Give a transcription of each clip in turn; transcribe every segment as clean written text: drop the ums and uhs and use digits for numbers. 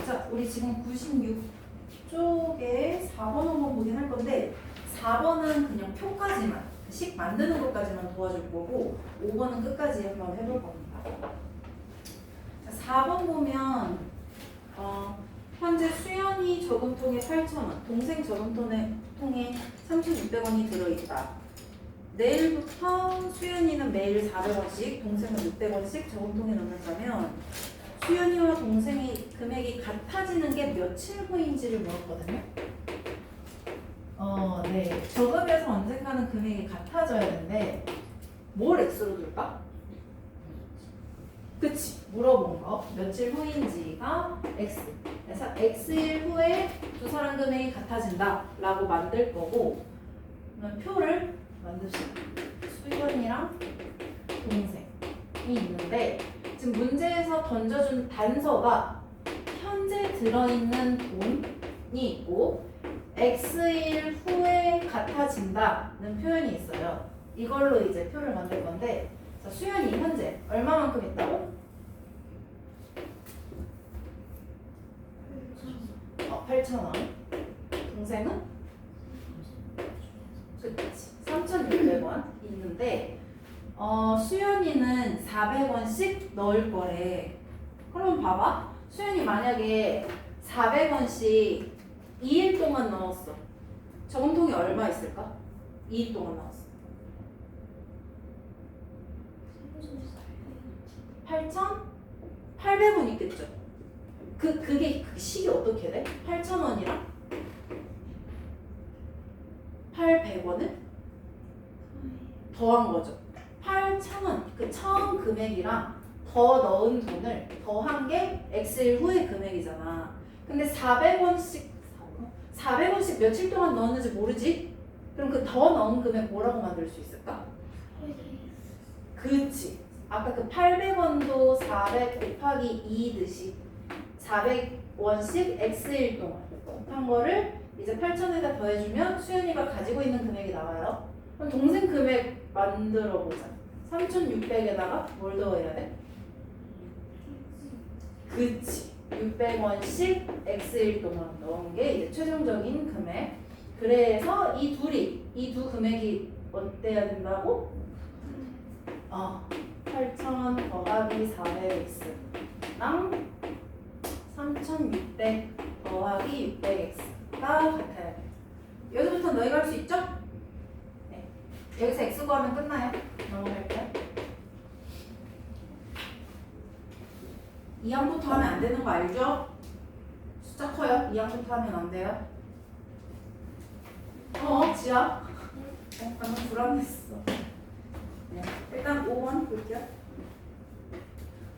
자, 우리 지금 96쪽에 4번 한번 보긴 할 건데 4번은 그냥 표까지만, 식 만드는 것까지만 도와줄 거고 5번은 끝까지 한번 해볼 겁니다. 자, 4번 보면 현재 수연이 저금통에 8,000원, 동생 저금통에 3,600원이 들어있다. 내일부터 수연이는 매일 400원씩, 동생은 600원씩 저금통에 넣는다면 수연이와 동생의 금액이 같아지는 게 며칠 후인지를 물었거든요. 네. 저금에서 언젠가는 금액이 같아져야 되는데 뭘 X로 둘까? 그치. 물어본 거. 며칠 후인지가 X. 그래서 X일 후에 두 사람 금액이 같아진다 라고 만들 거고, 그러면 표를 만듭시다. 수연이랑 동생이 있는데 지금 문제에서 던져준 단서가 현재 들어있는 돈이 있고 X일 후에 같아진다는 표현이 있어요. 이걸로 이제 표를 만들 건데, 자, 수연이 현재 얼마만큼 있다고? 8,000원. 동생은? 그치. 3,600원 있는데 수연이는 400원씩 넣을 거래. 그럼 봐봐. 수연이 만약에 400원씩 2일 동안 넣었어. 저금통이 얼마 있을까? 2일 동안 넣었어. 8,800원 있겠죠? 그게 그 식이 어떻게 돼? 8,000원이랑 800원을 더한 거죠. 8,000원, 그 처음 금액이랑 더 넣은 돈을 더한 게 X일 후의 금액이잖아. 근데 400원씩 며칠 동안 넣었는지 모르지? 그럼 그 더 넣은 금액 뭐라고 만들 수 있을까? 그치. 아까 그 800원도 400 곱하기 2듯이 400원씩 X일 동안 곱한 거를 이제 8,000에다 더해주면 수연이가 가지고 있는 금액이 나와요. 그럼 동생 금액 만들어 보자. 3,600에다가 뭘 더해야 돼? 그치. 600원씩 X일 동안 넣은 게 이제 최종적인 금액. 그래서 이 두 금액이 어때야 된다고? 8,000 더하기 400X랑 3,600 더하기 600X가 같아야 돼. 여기서부터 너희가 할 수 있죠? 네. 여기서 X 구하면 끝나요. 넘어갈게요. 2항부터 하면 안 되는 거 알죠? 숫자 커요. 2항부터 하면 안 돼요. 지아? 방금 불안했어. 네. 일단 5번 볼게요.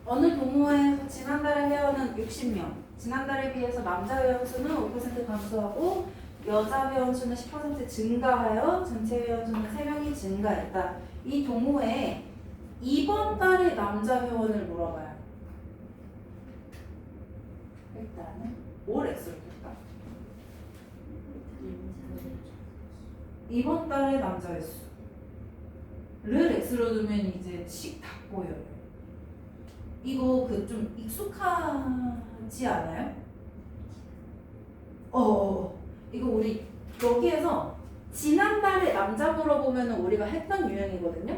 어느 동호회에서 지난달에 회원은 60명. 지난달에 비해서 남자 회원 수는 5% 감소하고 여자 회원 수는 10% 증가하여 전체 회원 수는 3명이 증가했다. 이 동호회에 이번 달에 남자 회원을 물어봐요. 일단은 뭘 X로 둘까? 이번 달에 남자 횟수를 X로 두면 이제 식 다 보여요. 이거 그 좀 익숙하지 않아요? 이거 우리 여기에서 지난달에 남자 물어보면 우리가 했던 유형이거든요.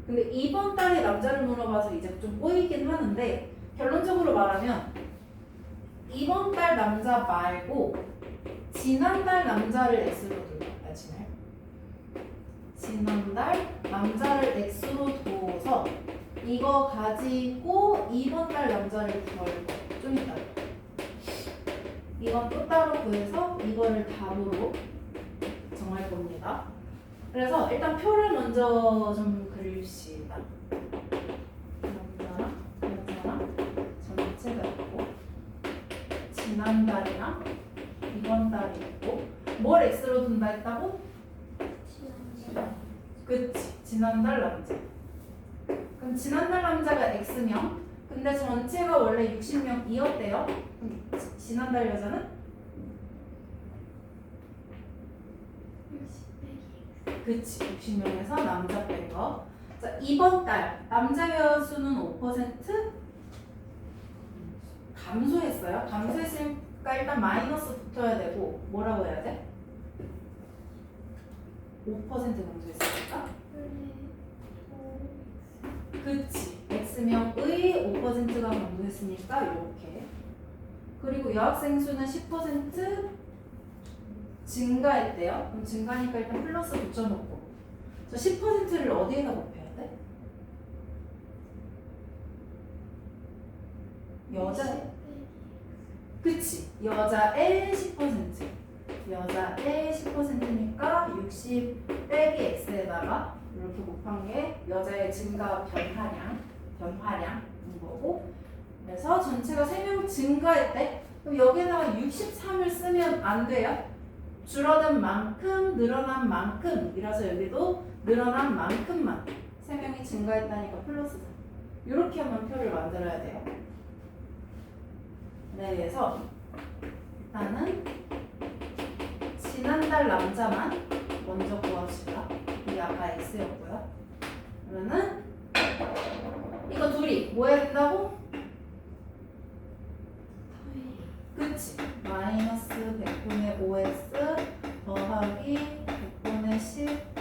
근데 이번 달에 남자를 물어봐서 이제 좀 꼬이긴 하는데, 결론적으로 말하면 이번 달 남자 말고 지난달 남자를 X로 둘까? 아시나요? 지난달 남자를 X로 둬서 이거 가지고 이번 달 남자를 구할 거예요. 좀 이따. 이건 또 따로 구해서 이거를 답으로 정할 겁니다. 그래서 일단 표를 먼저 좀 그립시다. 남자랑 여자랑 전체가 있고 지난달이랑 이번 달이 있고 뭘 X로 둔다 했다고? 그치. 지난달 남자. 그럼 지난달 남자가 X명. 근데 전체가 원래 60명이었대요. 지난달 여자는? 그치. 60명에서 남자 뺀 거. 자, 이번 달 남자 회원 수는 5% 감소했어요. 감소했으니까 일단 마이너스 붙어야 되고 뭐라고 해야 돼? 5% 감소했으니까. 그치. X명의 5%가 감소했으니까 이렇게. 그리고 여학생 수는 10% 증가했대요. 그럼 증가니까 일단 플러스 붙여놓고. 저 10%를 어디에다 곱해야 돼? 여자. 그치. 여자의 10%. 여자의 10%니까 60 빼기 X에다가 이렇게 곱한 게 여자의 증가 변화량인 거고. 그래서 전체가 3명 증가했대. 그럼 여기에다가 63을 쓰면 안 돼요. 줄어든 만큼 늘어난 만큼이라서 여기도 늘어난 만큼만 3명이 증가했다니까 플러스 4. 이렇게 하면 표를 만들어야 돼요. 네, 그래서 일단은 지난달 남자만 먼저 구합시다. 이게 아까 X였고요. 그러면은 이거 둘이 뭐 해야 된다고? 그치. 마이너스 100분의 5x 더하기 100분의 10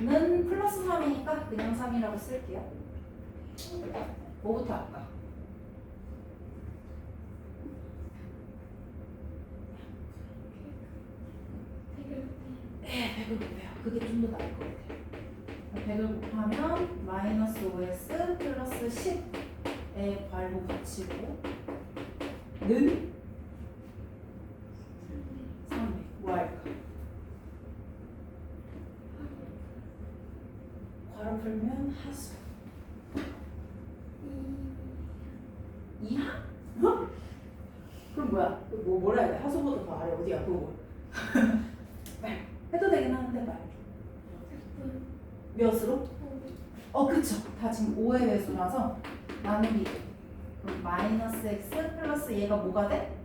말고는 플러스 3이니까 그냥 3이라고 쓸게요. 뭐부터 할까? 네, 100을 곱해요. 그게 좀 더 나을 것 같아요. 100을 곱하면 마이너스 5x 플러스 10에 괄호 붙이고 는 300. 뭐 할까? 괄호 풀면 하수 2하? 어? 그럼 뭐야? 뭐라 해야 돼? 하수보다 더 아래 어디야? 그거 말 해도 되긴 하는데 말 몇으로? 그쵸. 다 지금 5의 회수라서 나누기 그럼 마이너스 x 플러스 얘가 뭐가 돼?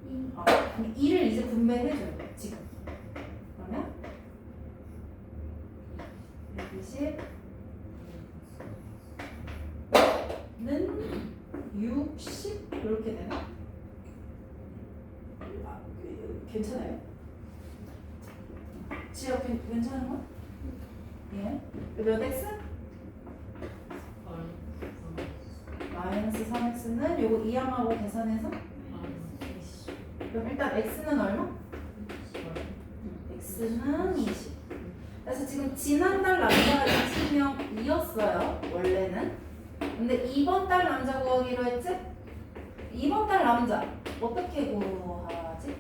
2를 이제 분배해줘야 돼 지금. 그러면 120는 60 이렇게 되나? 괜찮아요? 지역 괜찮은 거? 예. 몇 x? 마이너스 3x는 요거 이항하고 계산해서 그럼 일단 x는 얼마? x는 20. 그래서 지금 지난달 남자가 20명이었어요 원래는. 근데 이번 달 남자 구하기로 했지? 이번 달 남자 어떻게 구하지?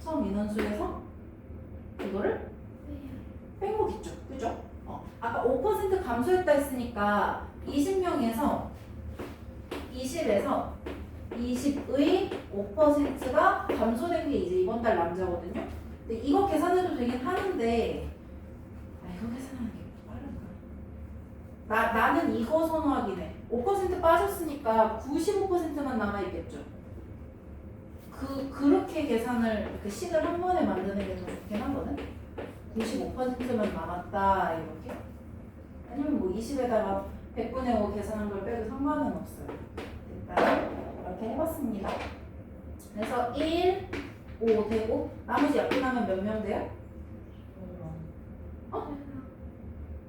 처음 인원수에서 이거를 뺀 거겠죠. 그죠? 아까 5% 감소했다 했으니까 20명에서 20의 5%가 감소된 게 이제 이번 달 남자거든요. 근데 이거 계산해도 되긴 하는데 이거 계산하는 게 빠른가? 나는 이거 선호하긴 해. 5% 빠졌으니까 95%만 남아있겠죠. 그렇게 계산을 이렇게 식을 한 번에 만드는 게 더 좋긴 하거든. 95%만 남았다 이렇게. 아니면 뭐 20에다가 100분의 5 계산한 걸 빼도 상관은 없어요. 일단 이렇게 해봤습니다. 그래서 1, 5 되고 나머지 약분하면 몇 명 돼요?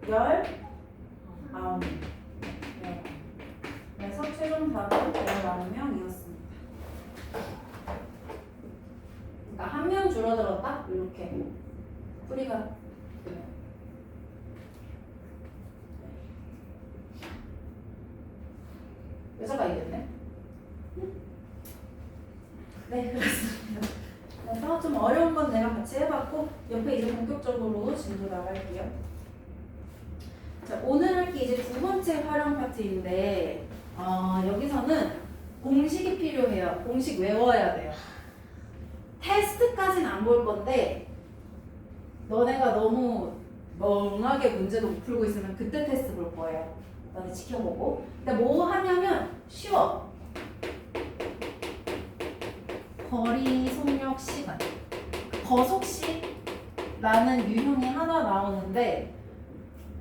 19명. 그래서 최종 답은 19명이었습니다. 그러니까 한 명 줄어들었다? 이렇게 풀이가 여자가 이겼네? 네, 그렇습니다. 그래서 좀 어려운 건 내가 같이 해봤고 옆에 이제 본격적으로 진도 나갈게요. 자, 오늘 할 게 이제 두 번째 활용 파트인데 여기서는 공식이 필요해요. 공식 외워야 돼요. 테스트까지는 안 볼 건데 너네가 너무 멍하게 문제도 못 풀고 있으면 그때 테스트 볼 거예요. 너네 지켜보고. 근데 뭐 하냐면 쉬워. 거리 속력 시간. 거속시라는 유형이 하나 나오는데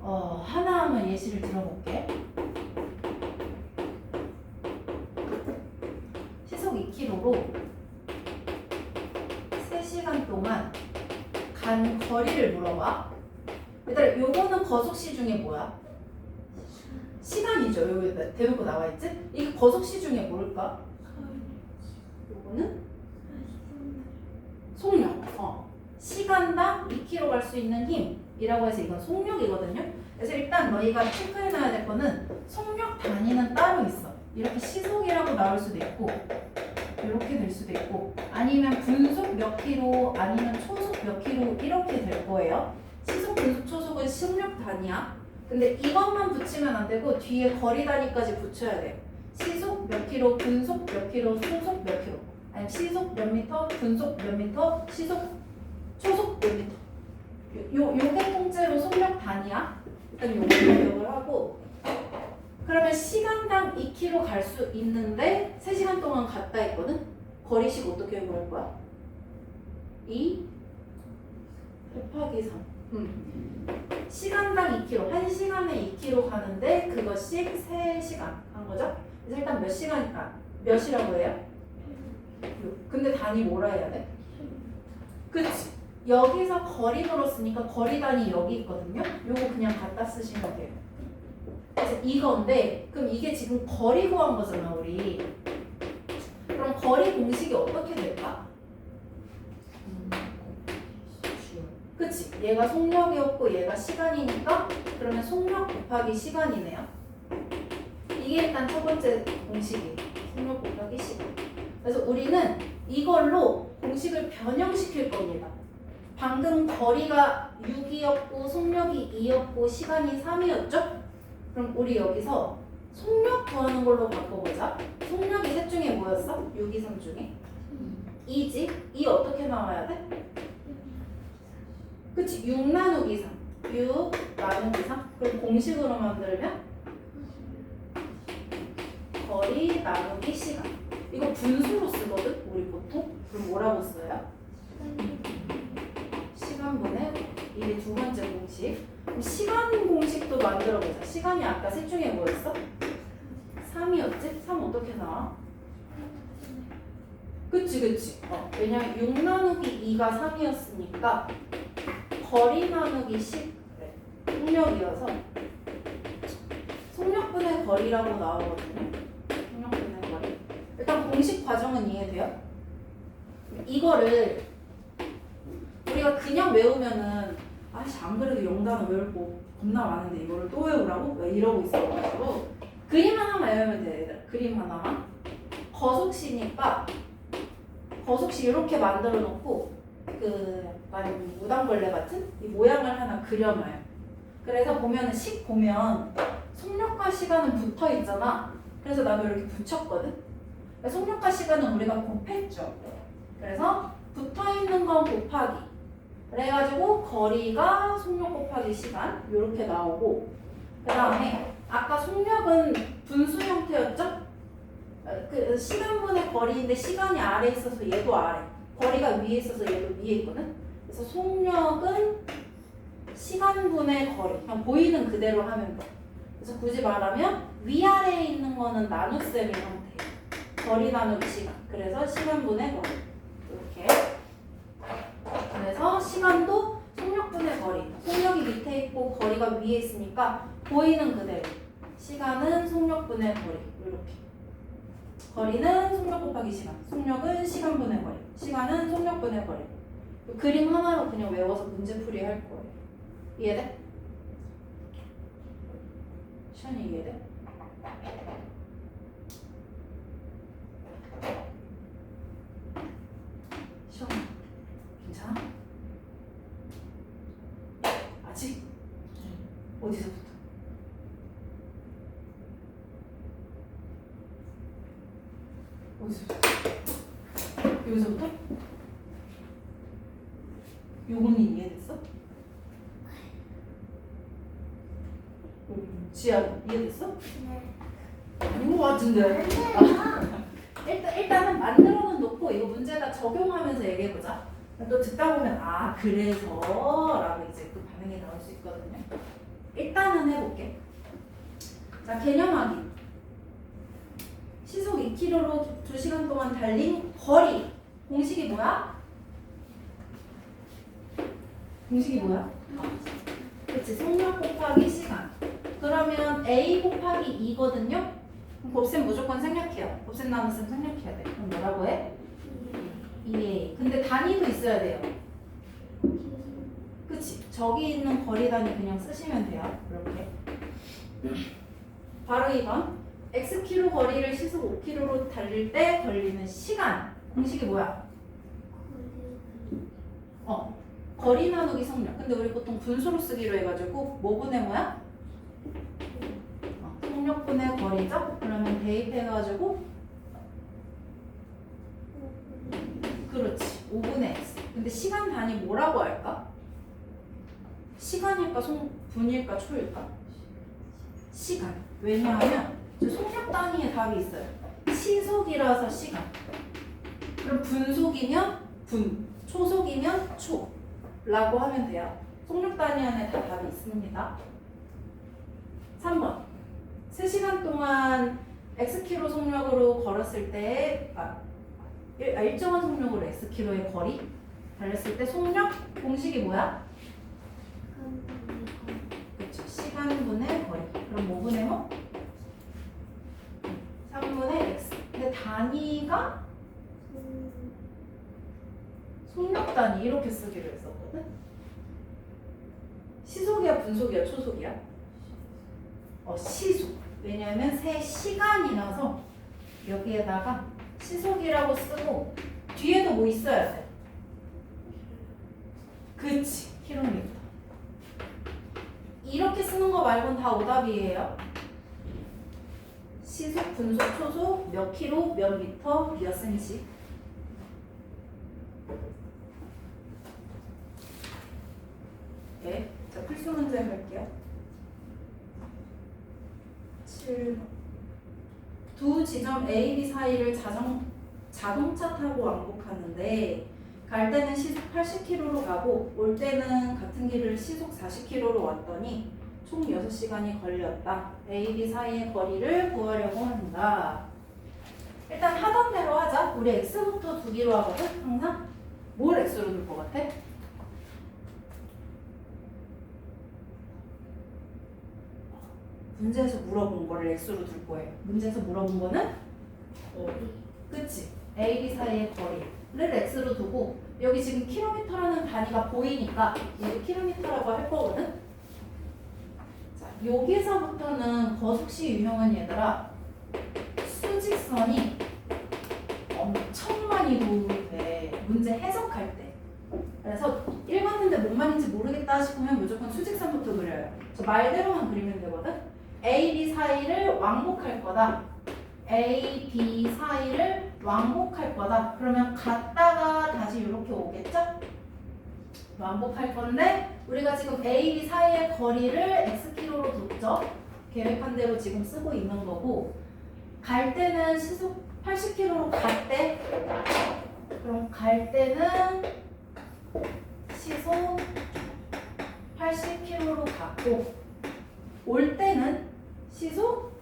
하나 하면 예시를 들어볼게. 시속 2km로 3시간 동안 간 거리를 물어봐. 얘들아, 요거는 거속시 중에 뭐야? 시간이죠. 여기 대놓고 나와있지? 이게 거속시 중에 뭘까? 요거는 속력. 시간당 2km 갈 수 있는 힘이라고 해서 이건 속력이거든요. 그래서 일단 너희가 체크해놔야 될 거는 속력 단위는 따로 있어. 이렇게 시속이라고 나올 수도 있고 이렇게 될 수도 있고 아니면 분속 몇 킬로 아니면 초속 몇 킬로 이렇게 될 거예요. 시속, 분속, 초속은 속력 단위야. 근데 이것만 붙이면 안 되고 뒤에 거리 단위까지 붙여야 돼요. 시속 몇 킬로, 분속 몇 킬로, 초속 몇 킬로. 아니면 시속 몇 미터, 분속 몇 미터, 초속 몇 미터. 요게 통째로 속력 단위야. 일단 요거 기억을 하고 그러면 시간당 2km 갈 수 있는데 3시간 동안 갔다 했거든? 거리식 어떻게 구할 거야? 2 곱하기 3. 시간당 2km, 1시간에 2km 가는데 그것이 3시간 한 거죠? 그래서 일단 몇 시간, 몇이라고 해요? 근데 단위 뭐라 해야 돼? 그치? 여기서 거리 물었으니까 거리 단위 여기 있거든요? 요거 그냥 갖다 쓰시면 돼요. 그래서 이건데 그럼 이게 지금 거리 구한 거잖아 우리. 그럼 거리 공식이 어떻게 될까? 그치? 얘가 속력이었고 얘가 시간이니까 그러면 속력 곱하기 시간이네요. 이게 일단 첫 번째 공식이에요. 속력 곱하기 시간. 그래서 우리는 이걸로 공식을 변형시킬 겁니다. 방금 거리가 6이었고 속력이 2였고 시간이 3이었죠? 그럼 우리 여기서 속력 구하는 걸로 바꿔보자. 속력이 셋 중에 뭐였어? 6, 2, 3 중에? 2지? 2 어떻게 나와야 돼? 그치? 6 나누기 3. 6 나누기 3. 그럼 공식으로 만들면 거리 나누기 시간. 이거 분수로 쓰거든? 우리 보통? 그럼 뭐라고 써요? 시간분의 이게 두 번째 공식. 그럼 시간 공식도 만들어보자. 시간이 아까 셋 중에 뭐였어? 3이었지? 3 어떻게 나와? 그치. 왜냐면 6 나누기 2가 3이었으니까 거리 나누기 10 그래. 속력이어서 속력분의 거리라고 나오거든요. 속력분의 거리. 일단 공식 과정은 이해돼요? 이거를 우리가 그냥 외우면은 아씨 안 그래도 영단어 외울 거 겁나 많은데 이거를 또 외우라고? 왜 이러고 있어가지고 그림 하나만 외우면 돼 얘들아. 그림 하나만. 거속시니까 거속시 이렇게 만들어 놓고 그 약간 무당벌레 같은 이 모양을 하나 그려놔요. 그래서 보면은 식 보면 속력과 시간은 붙어 있잖아. 그래서 나도 이렇게 붙였거든. 속력과 시간은 우리가 곱했죠. 그래서 붙어 있는 건 곱하기. 그래가지고 거리가 속력 곱하기 시간 이렇게 나오고 그 다음에 아까 속력은 분수 형태였죠? 그 시간분의 거리인데 시간이 아래에 있어서 얘도 아래 거리가 위에 있어서 얘도 위에 있거든? 그래서 속력은 시간분의 거리 그냥 보이는 그대로 하면 돼. 그래서 굳이 말하면 위아래에 있는 거는 나눗셈의 형태 거리 나누기 시간 그래서 시간분의 거리 이렇게 그래서 시간도 속력분의 거리 속력이 밑에 있고 거리가 위에 있으니까 보이는 그대로 시간은 속력분의 거리 이렇게 거리는 속력 곱하기 시간 속력은 시간분의 거리 시간은 속력분의 거리 그림 하나로 그냥 외워서 문제풀이 할 거예요. 이해돼? 시간이 이해돼? 시간 괜찮아? 아직? 어디서부터? 어디서부터? 여기서부터? 요거는 이해됐어? 여기 지연 이해됐어? 네. 아닌 것 같은데. 일단은 만들어는 놓고 이거 문제에다 적용하면서 얘기해보자. 또 듣다 보면 아 그래서 라고 이제 또 반응이 나올 수 있거든요. 일단은 해볼게. 자, 개념 확인. 시속 2km로 2시간 동안 달린 거리. 공식이 뭐야? 공식이 뭐야? 그치, 속력 곱하기 시간. 그러면 A 곱하기 2거든요? 곱셈 무조건 생략해요. 곱셈 나눴으면 생략해야 돼. 그럼 뭐라고 해? 2A. 근데 단위도 있어야 돼요. 그치? 저기 있는 거리 단위 그냥 쓰시면 돼요. 이렇게. 바로 2번. Xkm 거리를 시속 5km로 달릴 때 걸리는 시간. 공식이 뭐야? 거리 나누기 속력. 근데 우리 보통 분수로 쓰기로 해가지고 뭐분의 뭐야? 속력분의 거리죠? 그러면 대입해가지고 그렇지 5분의 x. 근데 시간 단위 뭐라고 할까? 시간일까 분일까 초일까? 시간. 왜냐하면 저 속력 단위에 답이 있어요. 시속이라서 시간. 그럼 분속이면 분, 초속이면 초 라고 하면 돼요. 속력 단위 안에 다 답이 있습니다. 3번 3시간 동안 Xkm 속력으로 걸었을 때 일정한 속력으로 Xkm의 거리 달렸을 때 속력 공식이 뭐야? 그렇죠. 시간분의 거리. 그럼 뭐분의 뭐? 3분의 X. 근데 단위가 속력 단위 이렇게 쓰기로 했었거든. 시속이야 분속이야 초속이야? 시속. 왜냐하면 3시간이라서 여기에다가 시속이라고 쓰고 뒤에도 뭐 있어야 돼? 그치, 킬로미터. 이렇게 쓰는 거 말고는 다 오답이에요. 시속, 분속, 초속, 몇 킬로, 몇 미터, 몇 센치. 네, 자 필수 문제 할게요. 7번. 두 지점 A, B 사이를 자동차 타고 왕복하는데 갈 때는 시속 80km로 가고 올 때는 같은 길을 시속 40km로 왔더니 총 6시간이 걸렸다. A, B 사이의 거리를 구하려고 한다. 일단 하던 대로 하자. 우리 X부터 두기로 하거든. 항상 뭘 X로 둘 것 같아? 문제에서 물어본 거를 X로 둘 거예요. 문제에서 물어본 거는 그치? A, B 사이의 거리를 X로 두고 여기 지금 킬로미터라는 단위가 보이니까 얘도 킬로미터라고 할 거거든? 자, 여기서부터는 거숙시 유형은 얘들아 수직선이 엄청 많이 도움이 돼. 문제 해석할 때. 그래서 읽었는데 뭔 말인지 모르겠다 싶으면 무조건 수직선부터 그려요. 저 말대로만 그리면 되거든? A, B 사이를 왕복할 거다. A, B 사이를 왕복할 거다. 그러면 갔다가 다시 이렇게 오겠죠? 왕복할 건데 우리가 지금 A, B 사이의 거리를 Xkm로 뒀죠? 계획한 대로 지금 쓰고 있는 거고 갈 때는 시속 80km로 갔대. 그럼 갈 때는 시속 80km로 갔고 올 때는 시속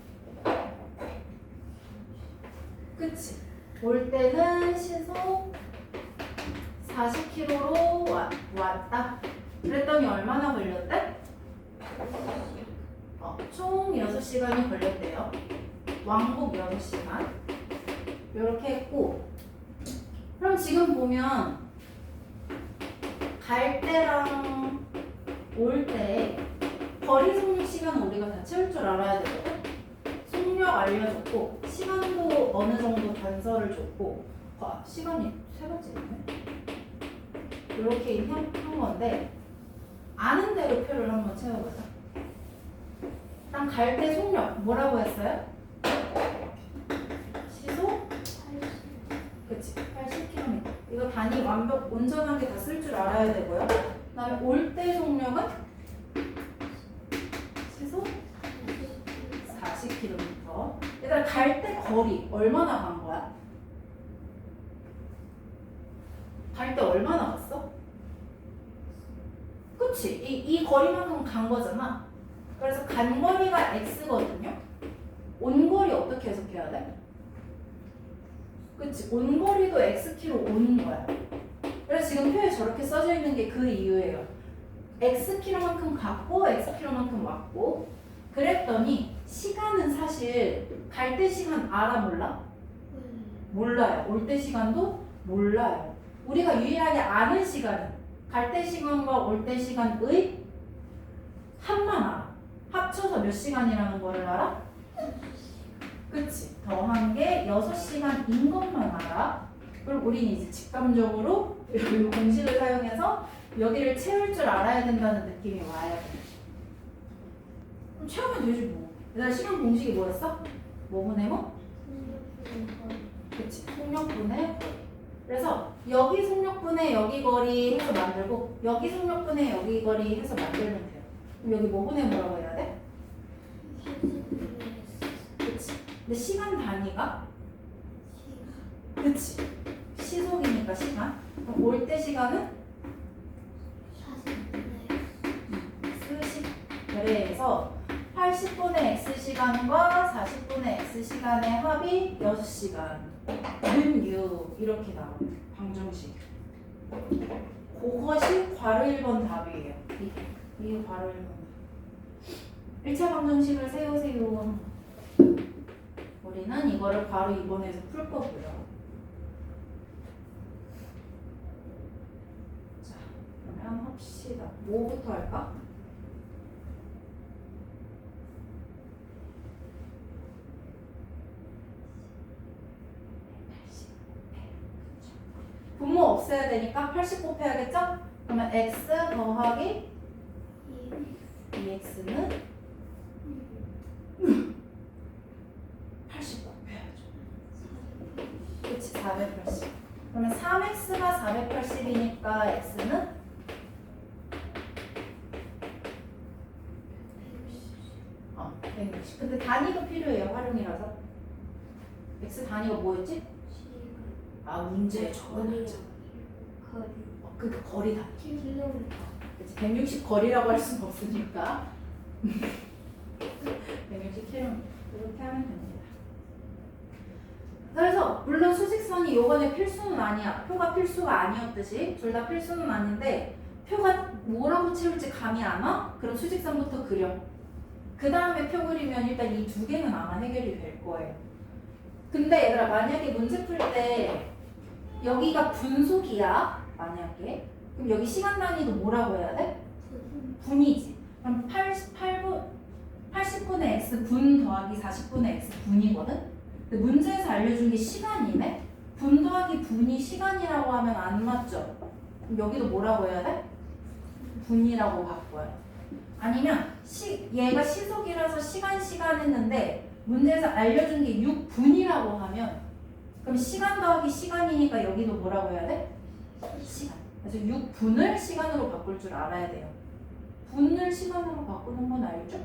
그치 올 때는 시속 40km로 왔다. 그랬더니 얼마나 걸렸대? 총 6시간이 걸렸대요. 왕복 6시간 이렇게 했고 그럼 지금 보면 갈 때랑 올 때 거리 속력 시간은 우리가 다 채울 줄 알아야 되거든. 속력 알려줬고 시간도 어느 정도 단서를 줬고 시간이 세 가지 있네. 이렇게 한 건데 아는 대로 표를 한번 채워보자. 일단 갈 때 속력 뭐라고 했어요? 시속 그치 80km. 이거 단위 완벽 온전하게 다 쓸 줄 알아야 되고요. 그 다음에 올 때 속력은 시속 km. 얘들아 갈 때 거리 얼마나 간 거야? 갈 때 얼마나 갔어? 그치? 이 거리만큼 간 거잖아. 그래서 간 거리가 x거든요. 온 거리 어떻게 해석해야 돼? 그치? 온 거리도 xk로 온 거야. 그래서 지금 표에 저렇게 써져 있는 게 그 이유예요. xkm만큼 갔고 xkm만큼 왔고 그랬더니 시간은 사실 갈 때 시간 알아 몰라? 몰라요. 올 때 시간도 몰라요. 우리가 유일하게 아는 시간은 갈 때 시간과 올 때 시간의 합만 알아. 합쳐서 몇 시간이라는 거를 알아? 그치? 더한 게 6시간인 것만 알아. 그럼 우리는 이제 직감적으로 이 공식을 사용해서 여기를 채울 줄 알아야 된다는 느낌이 와야 돼. 그럼 채우면 되지 뭐. 얘들아 시간 공식이 뭐였어? 뭐분의 뭐? 그치? 속력분의 거리. 그래서 여기 속력분의 여기 거리 해서 만들고 여기 속력분의 여기 거리 해서 만들면 돼요. 그럼 여기 뭐분의 뭐라고 해야 돼? 그치? 근데 시간 단위가? 그치? 시속이니까 시간. 그럼 올 때 시간은? 그래서 80분의 x시간과 40분의 x시간의 합이 6시간 는 6 이렇게 나와요. 방정식. 그것이 괄호 1번 답이에요. 이게 괄호 1번. 1차 방정식을 세우세요. 우리는 이거를 괄호 2번에서 풀 거고요. 자, 그러면 합시다. 뭐부터 할까? 분모 없애야 되니까 80 곱해야겠죠? 그러면 x 더하기 2x는 80 곱해야죠. 그치? 480. 그러면 3x가 480이니까 x는 160. 근데 단위가 필요해요. 활용이라서. x 단위가 뭐였지? 문제에 적어놨죠. 그 거리 단위. 그치, 160 거리라고 할 수는 없으니까 160km 이렇게 하면 됩니다. 그래서 물론 수직선이 요번에 필수는 아니야. 표가 필수가 아니었듯이 둘 다 필수는 아닌데 표가 뭐라고 채울지 감이 안 와? 그럼 수직선부터 그려. 그 다음에 표 그리면 일단 이 두 개는 아마 해결이 될 거예요. 근데 얘들아 만약에 문제 풀 때 여기가 분속이야 만약에 그럼 여기 시간 단위도 뭐라고 해야 돼? 분이지. 그럼 80분의 x 분 더하기 40분의 x 분이거든? 근데 문제에서 알려준 게 시간이네? 분 더하기 분이 시간이라고 하면 안 맞죠? 그럼 여기도 뭐라고 해야 돼? 분이라고 바꿔요. 아니면 얘가 시속이라서 시간 했는데 문제에서 알려준 게 6분이라고 하면 그럼 시간 더하기 시간이니까 여기도 뭐라고 해야 돼? 시간. 그래서 6분을 시간으로 바꿀 줄 알아야 돼요. 분을 시간으로 바꾸는 건 알죠?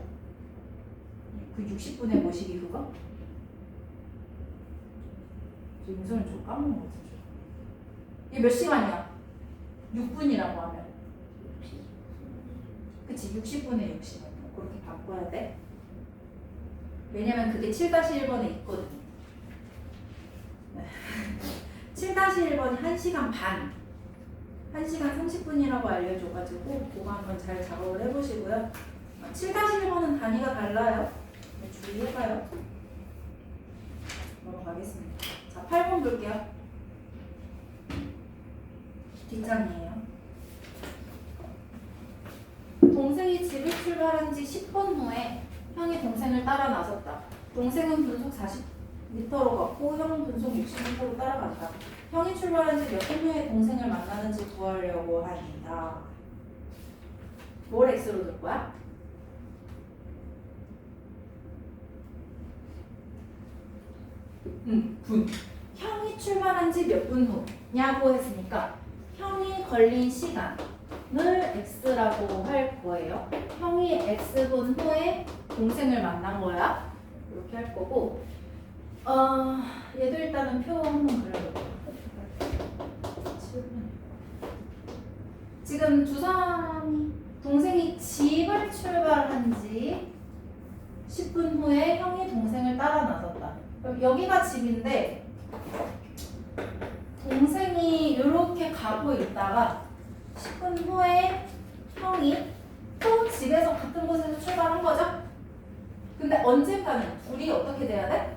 그 60분의 뭐시기 그거? 저 인선을 좀 까먹은 거 같아. 이게 몇 시간이야? 6분이라고 하면. 그치? 60분의 60분. 그렇게 바꿔야 돼. 왜냐면 그게 7-1번에 있거든. 7-1번이 1시간 반 1시간 30분이라고 알려줘가지고 그거 한번 잘 작업을 해보시고요. 7-1번은 단위가 달라요. 주의해봐요. 넘어가겠습니다. 자, 8번 볼게요. 뒷장이에요. 동생이 집을 출발한 지 10분 후에 형이 동생을 따라 나섰다. 동생은 분속 40m로 걷고 형은 분속 60m로 따라간다. 형이 출발한 지 몇 분 후에 동생을 만나는지 구하려고 한다. 뭘 x로 둘 거야? 분. 형이 출발한 지 몇 분 후냐고 했으니까 형이 걸린 시간을 x라고 할 거예요. 형이 x분 후에 동생을 만난 거야. 이렇게 할 거고 얘도 일단은 표 한번 그려볼게요. 지금 두 사람이 동생이 집을 출발한 지 10분 후에 형이 동생을 따라 나섰다. 그럼 여기가 집인데 동생이 이렇게 가고 있다가 10분 후에 형이 또 집에서 같은 곳에서 출발한 거죠? 근데 언젠가는 둘이 어떻게 돼야 돼?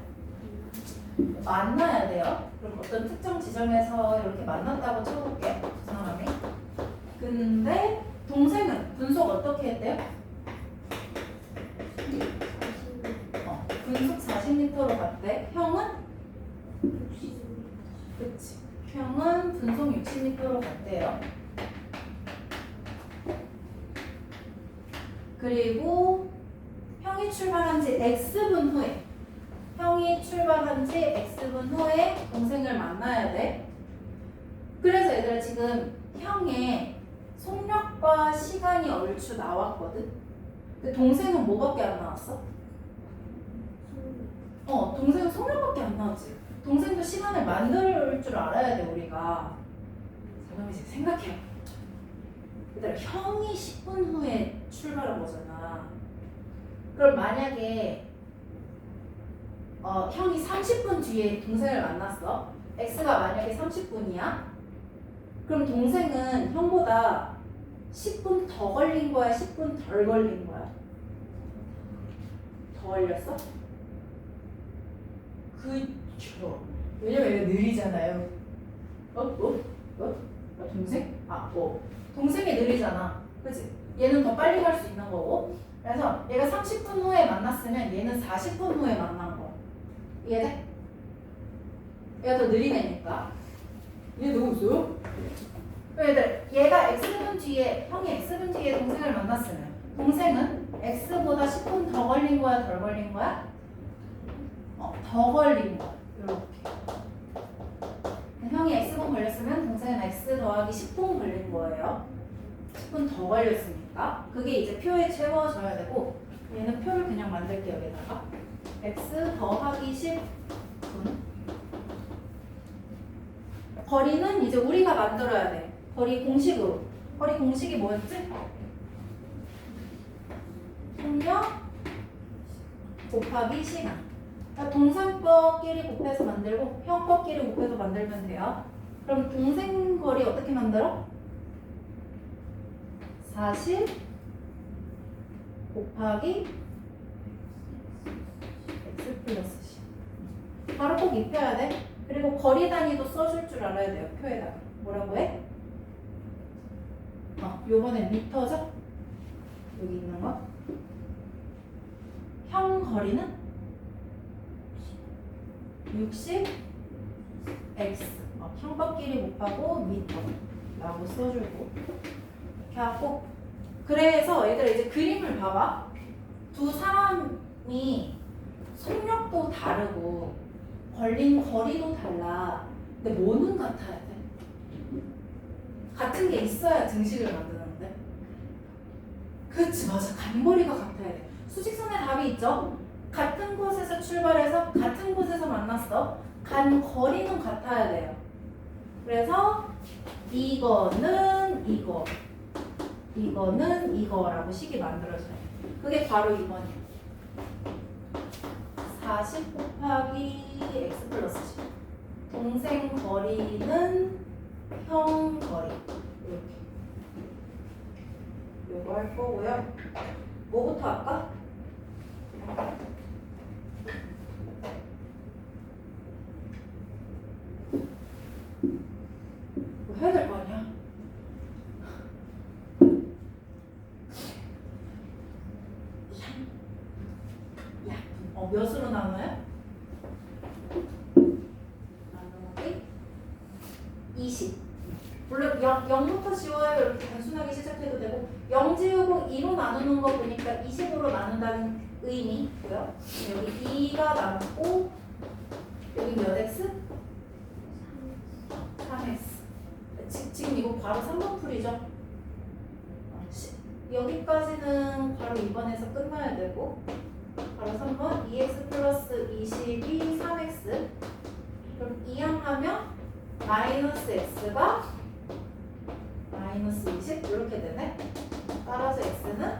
만나야 돼요. 그럼 어떤 특정 지점에서 이렇게 만났다고 쳐볼게요. 두 사람이. 근데 동생은 분속 어떻게 했대요? 분속 40m로 갔대. 형은? 그치. 형은 분속 60m로 갔대요. 그리고 형이 출발한 지 X분 후에 X분 후에 동생을 만나야 돼. 그래서 얘들아 지금 형의 속력과 시간이 얼추 나왔거든. 근데 동생은 뭐밖에 안 나왔어? 동생은 속력밖에 안 나왔지. 동생도 시간을 만들 줄 알아야 돼 우리가. 자, 그럼 이제 생각해요. 얘들아 형이 10분 후에 출발한 거잖아. 그럼 만약에 형이 30분 뒤에 동생을 만났어. X가 만약에 30분이야. 그럼 동생은 형보다 10분 더 걸린 거야? 10분 덜 걸린 거야? 더 걸렸어? 그쵸. 왜냐면 얘가 느리잖아요. 동생? 동생이 느리잖아. 그치? 얘는 더 빨리 갈 수 있는 거고. 그래서 얘가 30분 후에 만났으면 얘는 40분 후에 만난 거야. 이해돼? 얘가 더 느린 애니까. 이해되고 있어요? 얘들, 얘가 X분 뒤에, 형이 X분 뒤에 동생을 만났으면 동생은 X보다 10분 더 걸린 거야? 덜 걸린 거야? 더 걸린 거야. 이렇게. 형이 X분 걸렸으면 동생은 X 더하기 10분 걸린 거예요. 10분 더 걸렸으니까. 그게 이제 표에 채워져야 되고, 얘는 표를 그냥 만들게요. 여기다가 X 더하기 10분. 거리는 이제 우리가 만들어야 돼. 거리 공식으로. 거리 공식이 뭐였지? 속력 곱하기 시간. 그러니까 동생 거끼리 곱해서 만들고 형 거끼리 곱해서 만들면 돼요. 그럼 동생 거리 어떻게 만들어? 40 곱하기 x 플러스 10. 바로 꼭 입혀야 돼. 그리고 거리 단위도 써줄 줄 알아야 돼요. 표에다가. 뭐라고 해? 요번에 미터죠? 여기 있는 거. 형 거리는 60 x. 형 거끼리 곱하고 미터라고 써주고. 이렇게 하고. 그래서 얘들아 이제 그림을 봐봐. 두 사람이 속력도 다르고 걸린 거리도 달라. 근데 뭐는 같아야 돼? 같은 게 있어야 등식을 만드는데. 그치, 맞아. 간거리가 같아야 돼. 수직선의 답이 있죠? 같은 곳에서 출발해서 같은 곳에서 만났어. 간 거리는 같아야 돼요. 그래서 이거는 이거, 이거는 이거라고 식이 만들어져요. 그게 바로 이번이에요. 40 곱하기 x 플러스 10. 동생 거리는 형 거리. 이렇게. 요거 할 거고요. 뭐부터 할까? 뭐 해야 될 거 아니야? 몇으로 나눠요? 나누기 20. 물론 0부터 지워요. 이렇게 단순하게 시작해도 되고 0 지우고 2로 나누는 거 보니까 20으로 나눈다는 의미고요. 여기 2가 남고 여기 몇 x? 3x. 지금 이거 바로 3번 풀이죠? 여기까지는 바로 2번에서 끝나야 되고 바로 자, 3번 2x 플러스 22 3x. 그럼 이항하면 마이너스 x가 마이너스 20 이렇게 되네. 따라서 x는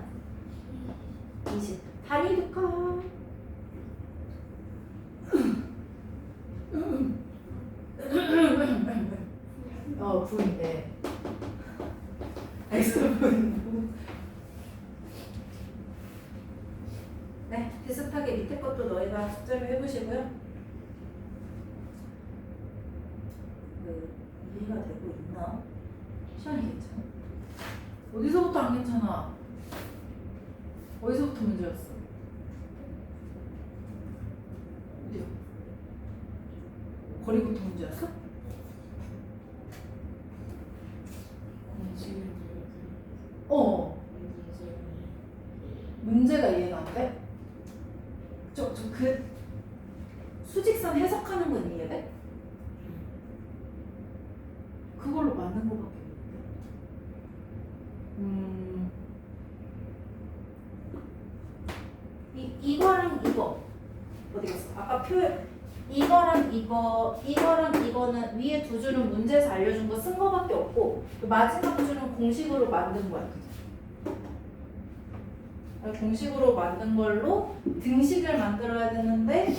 20. 다리루카. 분인데 x분. 네, 비슷하게 밑에 것도 너희가 숙제를 해보시고요. 이해가 되고 있나? 시간이 괜찮아? 어디서부터 안 괜찮아? 어디서부터 문제였어? 어디요? 거리부터 문제였어? 문제가 이해가 안 돼? 그 수직선 해석하는 건 이해돼? 그걸로 맞는 거밖에 없는데. 이거랑 이거 어디 갔어? 아까 이거랑 이거는 위에 두 줄은 문제에서 알려준 거 쓴 거밖에 없고 그 마지막 줄은 공식으로 만든 거야. 공식으로 만든 걸로 등식을 만들어야 되는데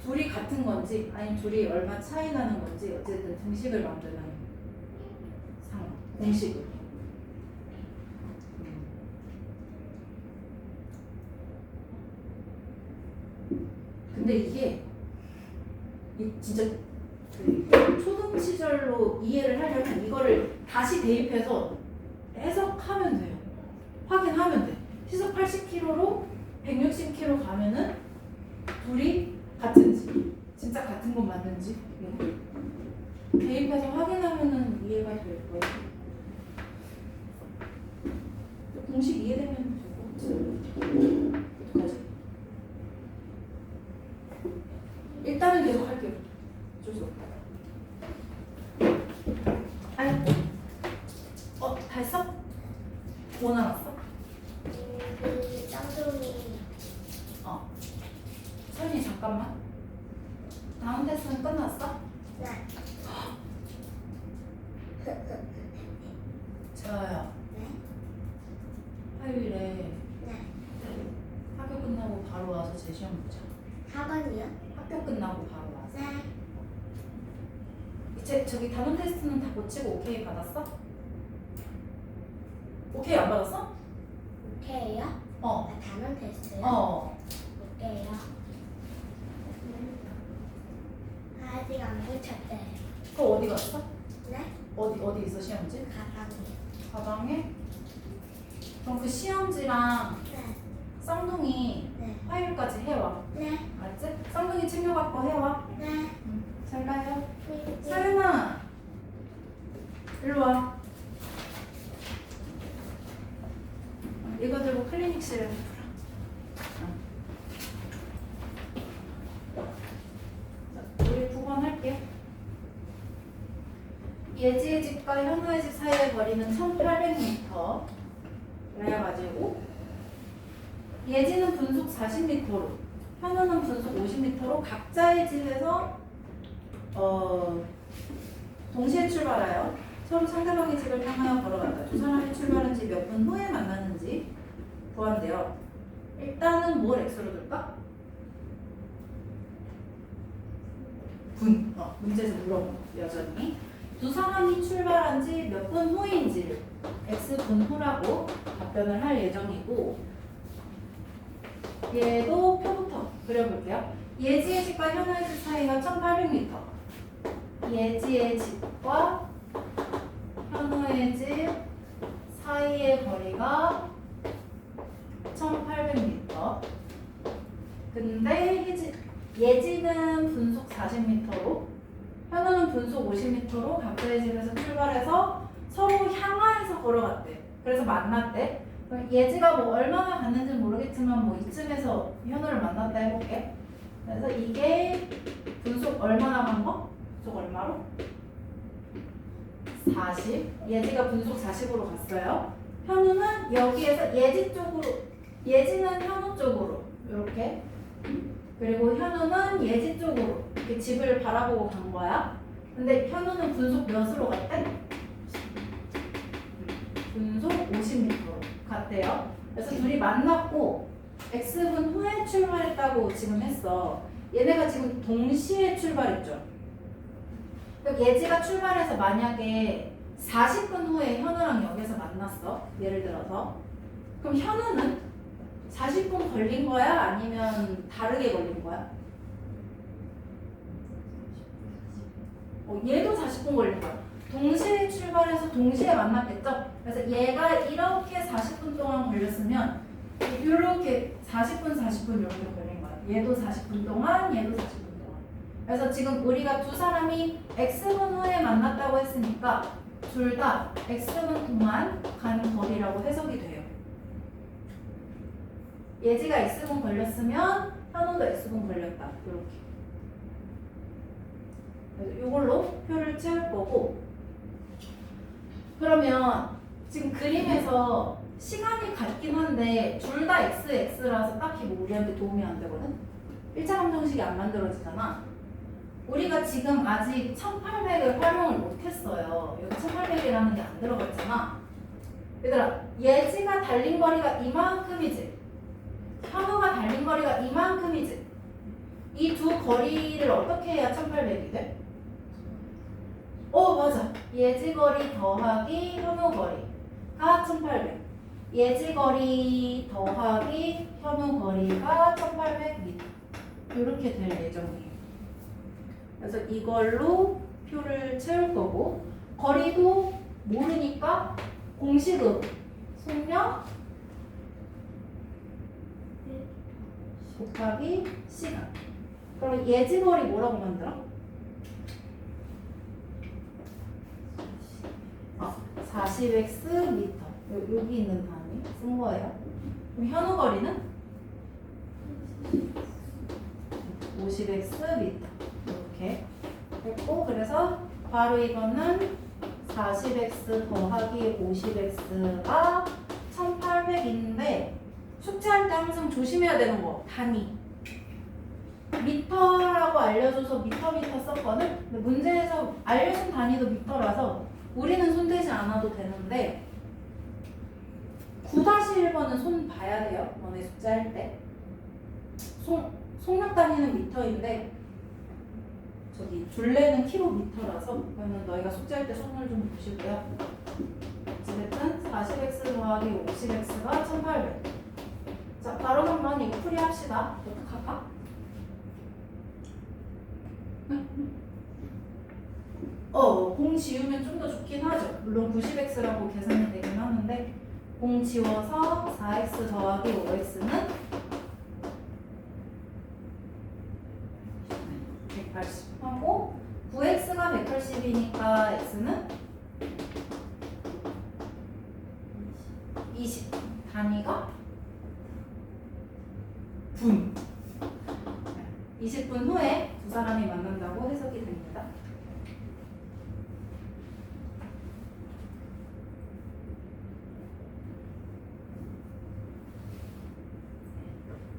둘이 같은 건지 아니면 둘이 얼마 차이 나는 건지 어쨌든 등식을 만드는 상황, 공식으로. 근데 이게 진짜 초등 시절로 이해를 하려면 이거를 다시 대입해서 해석하면 돼요. 확인하면 돼. 시속 80km로 160km 가면은 둘이 같은지 진짜 같은 건 맞는지 대입해서 확인하면은 이해가 될 거예요. 공식 이해되면 되고 어떡하지? 일단은 계속 할게요. 어쩔 수 없다. 아이고. 다 했어? 뭐 남았어? 쌍둥이. 선이 잠깐만. 다음 테스트는 끝났어? 네. 재아야. 네. 화요일에 네. 학교 끝나고 바로 와서 재시험 보자. 학원이요? 학교 끝나고 바로 와서. 네. 이제 저기 단원 테스트는 다 고치고 오케이 받았어? 오케이 안 받았어? 오케이요? 단원 테스트요? 오케이요. 아직 안 고쳤대요. 그거 어디 갔어? 네? 어디 있어 시험지? 가방이요. 가방에? 그럼 그 시험지랑 네. 쌍둥이 네. 화요일까지 해와. 네. 알았지? 쌍둥이 챙겨갖고 해와. 네. 잘 가요. 네. 서윤아 일로 와. 이거 들고 클리닉실에 풀어. 자, 우리 9번 할게요. 예지의 집과 현우의 집 사이의 거리는 1800m 그래가지고 예지는 분속 40m로 현우는 분속 50m로 각자의 집에서 동시에 출발하여 서로 상대방의 집을 향하여 걸어간다. 두 사람이 출발한 지 몇 분 후에 만나는지 구한대요. 일단은 뭘 x로 둘까? 분. 문제에서 물어봐. 여전히. 두 사람이 출발한 지 몇 분 후인지를 x분 후라고 답변을 할 예정이고 얘도 표부터 그려볼게요. 예지의 집과 현우의 집 사이가 1800m. 예지의 집과 현우의 집 사이의 거리가 1800m. 근데 예지는 분속 40m로 현우는 분속 50m로 각자의 집에서 출발해서 서로 향하여서 걸어갔대. 그래서 만났대. 예지가 뭐 얼마나 갔는지는 모르겠지만 뭐 이쯤에서 현우를 만났다 해볼게. 그래서 이게 분속 얼마나 간 거? 분속 얼마로? 40. 예지가 분속 40으로 갔어요. 현우는 여기에서 예지 쪽으로, 예지는 현우 쪽으로 이렇게 그리고 현우는 예지 쪽으로 이렇게 집을 바라보고 간 거야. 근데 현우는 분속 몇으로 갔대? 분속 50m로 갔대요. 그래서 둘이 만났고 X분 후에 출발했다고 지금 했어. 얘네가 지금 동시에 출발했죠. 그러니까 예지가 출발해서 만약에 40분 후에 현우랑 역에서 만났어. 예를 들어서. 그럼 현우는 40분 걸린 거야? 아니면 다르게 걸린 거야? 얘도 40분 걸린 거야. 동시에 출발해서 동시에 만났겠죠? 그래서 얘가 이렇게 40분 동안 걸렸으면 이렇게 40분 이렇게 걸린 거야. 얘도 40분 동안, 얘도 40분 동안. 그래서 지금 우리가 두 사람이 X분 후에 만났다고 했으니까 둘 다 X분 동안 간 거리라고 해석이 돼요. 예지가 X분 걸렸으면 현우도 X분 걸렸다. 이렇게. 그래서 이걸로 표를 채울 거고, 그러면 지금 그림에서 시간이 같긴 한데 둘 다 x라서 딱히 뭐 우리한테 도움이 안 되거든? 1차 방정식이 안 만들어지잖아. 우리가 지금 아직 1800을 활용을 못했어요. 여기 1800이라는 게 안 들어가 있잖아. 얘들아, 예지가 달린 거리가 이만큼이지, 현우가 달린 거리가 이만큼이지. 이 두 거리를 어떻게 해야 1800이 돼? 맞아. 예지 거리 더하기 현우 거리가 1800. 예지 거리 더하기 현우 거리가 1800m. 이렇게 될 예정이에요. 그래서 이걸로 표를 채울 거고, 거리도 모르니까 공식으로 속력 곱하기 시간. 그럼 예지 거리 뭐라고 만들어? 40x 미터. 여기 있는 단위 쓴 거예요. 그럼 현우 거리는 50x 미터. 이렇게 했고, 그래서 바로 이거는 40x 더하기 50x가 1800인데, 숙제할 때 항상 조심해야 되는 거, 단위. 미터라고 알려줘서 미터 썼거든? 근데 문제에서 알려준 단위도 미터라서 우리는 손대지 않아도 되는데, 9-1번은 손 봐야 돼요. 너네 숙제할 때. 속력 단위는 미터인데 저기 둘레는 킬로미터라서, 그러면 너희가 숙제할 때 손을 좀 보시고요. 어쨌든 40x 더하기 50x가 1800. 자, 바로 한번 이거 풀이합시다. 어떡할까? 공 지우면 좀 더 좋긴 하죠. 물론 90x라고 계산이 되긴 하는데, 공 지워서 4x 더하기 5x는 180 하고, 9x가 180이니까 x는 20. 단위가 분. 20분 후에 두 사람이 만난다고 해석이 됩니다.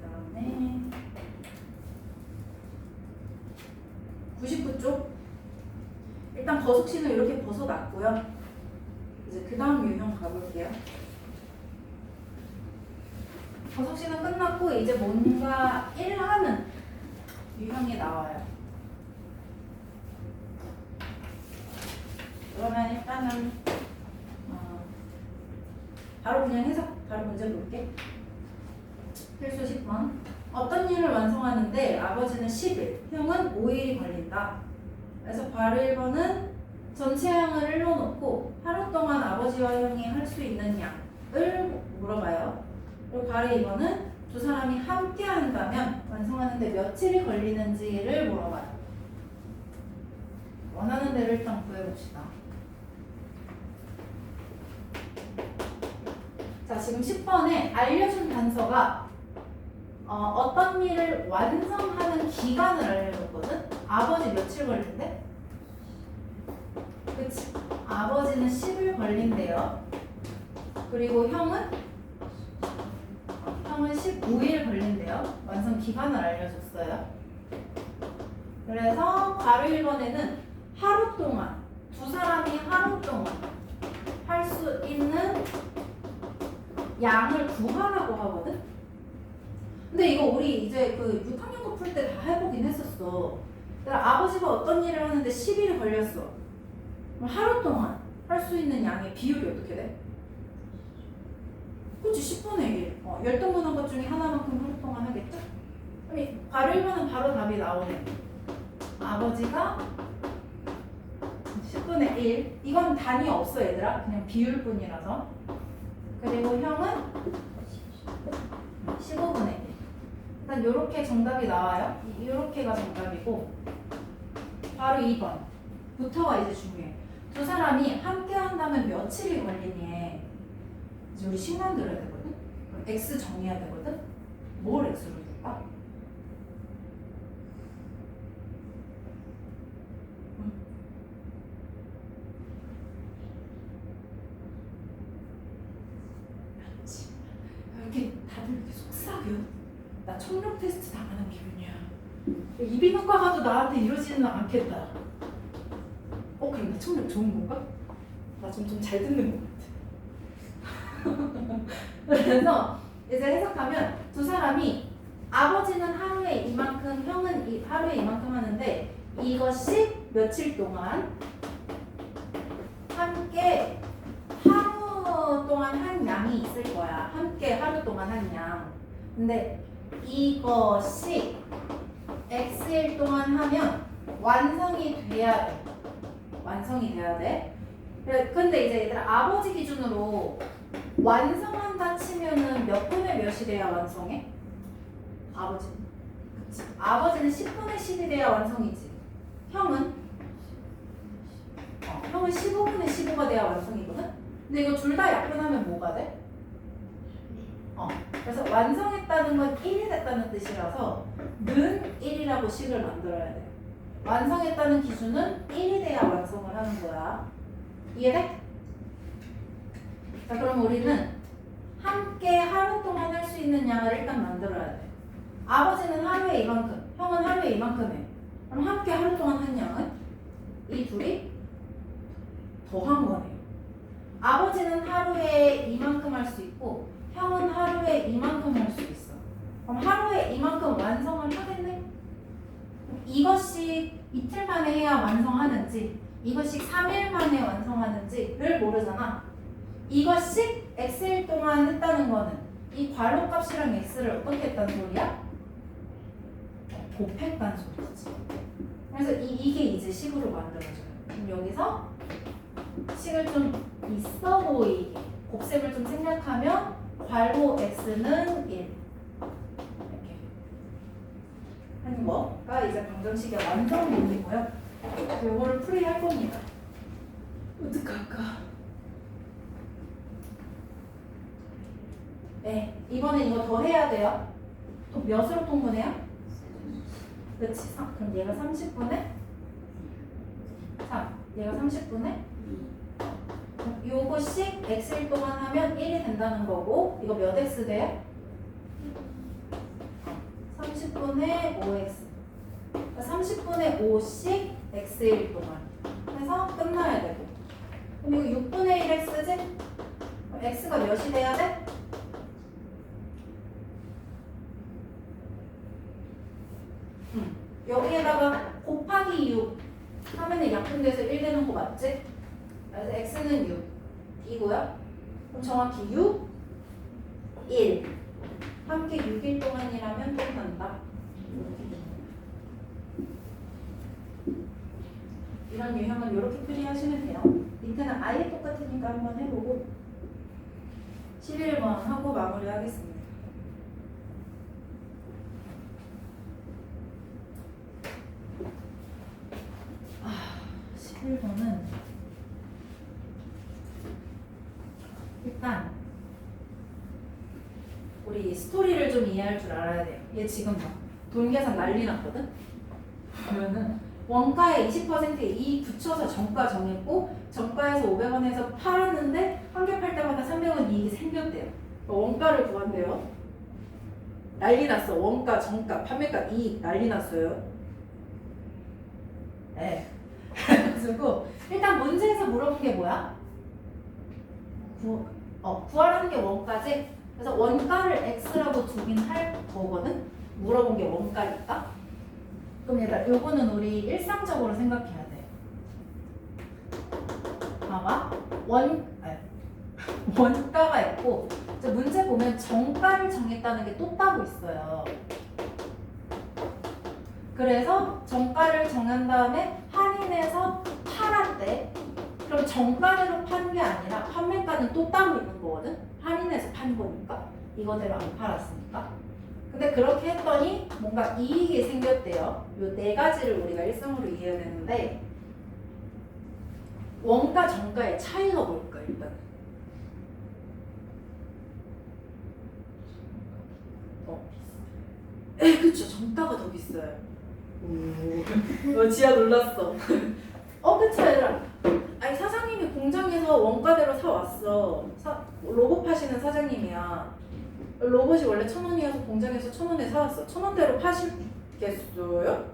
그다음에 99쪽. 일단 버섯씨는 이렇게 벗어놨고요. 이제 그 다음 유형 가볼게요. 버섯씨는 끝났고 이제 뭔가 1하는 유형이 나와요. 그러면 일단은 바로 그냥 해석, 바로 문제 볼게. 필수 10번. 어떤 일을 완성하는데 아버지는 10일, 형은 5일이 걸린다. 그래서 바로 1번은 전체 양을 1로 놓고 하루 동안 아버지와 형이 할 수 있는 양을 물어봐요. 그리고 바로 2번은 두 사람이 함께 한다면 완성하는데 며칠이 걸리는지를 물어봐요. 원하는 대로 일단 구해봅시다. 자, 지금 10번에 알려준 단서가 어떤 일을 완성하는 기간을 알려줬거든? 아버지 며칠 걸린대? 그치? 아버지는 10일 걸린대요. 그리고 형은 형은 15일 걸린대요. 완성 기간을 알려줬어요. 그래서 괄호 1번에는 하루 동안, 두 사람이 하루 동안 할 수 있는 양을 구하라고 하거든? 근데 이거 우리 이제 그 6학년 거 풀 때 다 해보긴 했었어. 그러니까 아버지가 어떤 일을 하는데 10일이 걸렸어. 그럼 하루 동안 할 수 있는 양의 비율이 어떻게 돼? 그치, 10분의 1. 열동분한 것 중에 하나만큼 하루 동안 하겠죠? 그럼 괄호 1번은 바로 답이 나오네. 아버지가 10분의 1. 이건 단위 없어, 얘들아. 그냥 비율뿐이라서. 그리고 형은 15분의 1. 일단 요렇게 정답이 나와요. 요렇게가 정답이고, 바로 2번. 부터가 이제 중요해. 두 사람이 함께 한다면 며칠이 걸리니? 이제 우리 시간 들어야 되거든? 그럼 X 정해야 되거든? 뭘 X로 줄까? 이렇게 다들 이렇게 속삭여. 나 청력 테스트 당하는 기분이야. 이비인후과 가도 나한테 이러지는 않겠다. 그럼 나 청력 좋은 건가? 나 좀 잘 듣는 것 같아. 그래서 이제 해석하면 두 사람이 아버지는 하루에 이만큼, 형은 하루에 이만큼 하는데 이것이 며칠 동안 함께 하루 동안 한 양이 있을 거야. 함께 하루 동안 한 양. 근데 이것이 X일 동안 하면 완성이 돼야 돼. 완성이 돼야 돼. 근데 이제 얘들아, 아버지 기준으로 완성한다 치면은 몇 분의 몇이 돼야 완성해? 아버지는. 그치. 아버지는 10분의 10이 돼야 완성이지. 형은? 형은 15분의 15가 돼야 완성이거든? 근데 이거 둘 다 약분하면 뭐가 돼? 그래서 완성했다는 건 1이 됐다는 뜻이라서 는 1이라고 식을 만들어야 돼. 완성했다는 기준은 1이 돼야 완성을 하는 거야. 이해돼? 자, 그럼 우리는 함께 하루 동안 할 수 있는 양을 일단 만들어야 돼. 아버지는 하루에 이만큼, 형은 하루에 이만큼 해. 그럼 함께 하루 동안 한 양은? 이 둘이 더한 거네요. 아버지는 하루에 이만큼 할 수 있고 형은 하루에 이만큼 할 수 있어. 그럼 하루에 이만큼 완성을 하겠네? 이것이 이틀 만에 해야 완성하는지 이것이 3일 만에 완성하는지를 모르잖아. 이것이 X일 동안 했다는 거는 이 괄호 값이랑 X를 어떻게 했다는 소리야? 곱했다는 소리지. 그래서 이게 이제 식으로 만들어져요. 그럼 여기서 식을 좀 있어 보이게 곱셈을 좀 생략하면 괄호 X는 1 이렇게 하는 거가 이제 방정식의 완성본이고요. 요거를 풀이할 겁니다. 어떡할까? 네, 이번엔 이거 더 해야 돼요. 또 몇으로 통분해요? 그렇지. 그럼 얘가 30분에 3, 얘가 30분에 요것이 x일 동안 하면 1이 된다는 거고 이거 몇 x 돼요? 30분의 5x 30분의 5씩 x일 동안 해서 끝나야 되고 그럼 이거 6분의 1x지? 그럼 x가 몇이 돼야 돼? 여기에다가 곱하기 6 하면은 약분돼서 1 되는 거 맞지? 그래서 x는 6이고요. 그럼 정확히 6, 1 함께 6일 동안이라면 끝난다. 이런 유형은 이렇게 풀이하시면 돼요. 밑에는 아예 똑같으니까 한번 해보고 11번 하고 마무리하겠습니다. 11번은 일단 우리 스토리를 좀 이해할 줄 알아야 돼요. 얘 지금 봐. 돈 계산 난리 났거든? 그러면은 원가에 20%의 이익 붙여서 정가 정했고 정가에서 500원에서 팔았는데 한 개 팔 때마다 300원 이익이 생겼대요. 원가를 구한대요. 난리 났어. 원가, 정가, 판매가, 이익 난리 났어요. 네. 그래가지고 일단 문제에서 물어본 게 뭐야? 구하라는 게 원가지? 그래서 원가를 x라고 두긴 할 거거든? 물어본 게 원가니까. 그럼 얘들아, 요거는 우리 일상적으로 생각해야 돼. 봐봐. 원가가 있고, 이제 문제 보면 정가를 정했다는 게 또 따로 있어요. 그래서 정가를 정한 다음에 할인해서 팔았대. 그럼 정가로 판 게 아니라 판매가는 또 따로 있는 거거든? 할인해서 판 거니까. 이거대로 안 팔았으니까. 근데 그렇게 했더니 뭔가 이익이 생겼대요. 요 네 가지를 우리가 일상으로 이해해야 되는데, 원가, 정가의 차이가 뭘까, 일단? 그쵸. 정가가 더 비싸요. 지아 놀랐어. 그쵸, 얘들아. 아니, 사장님이 공장에서 원가대로 사왔어. 로봇 파시는 사장님이야. 로봇이 원래 1,000원이어서 공장에서 1,000원에 사왔어. 1,000원대로 파시겠어요?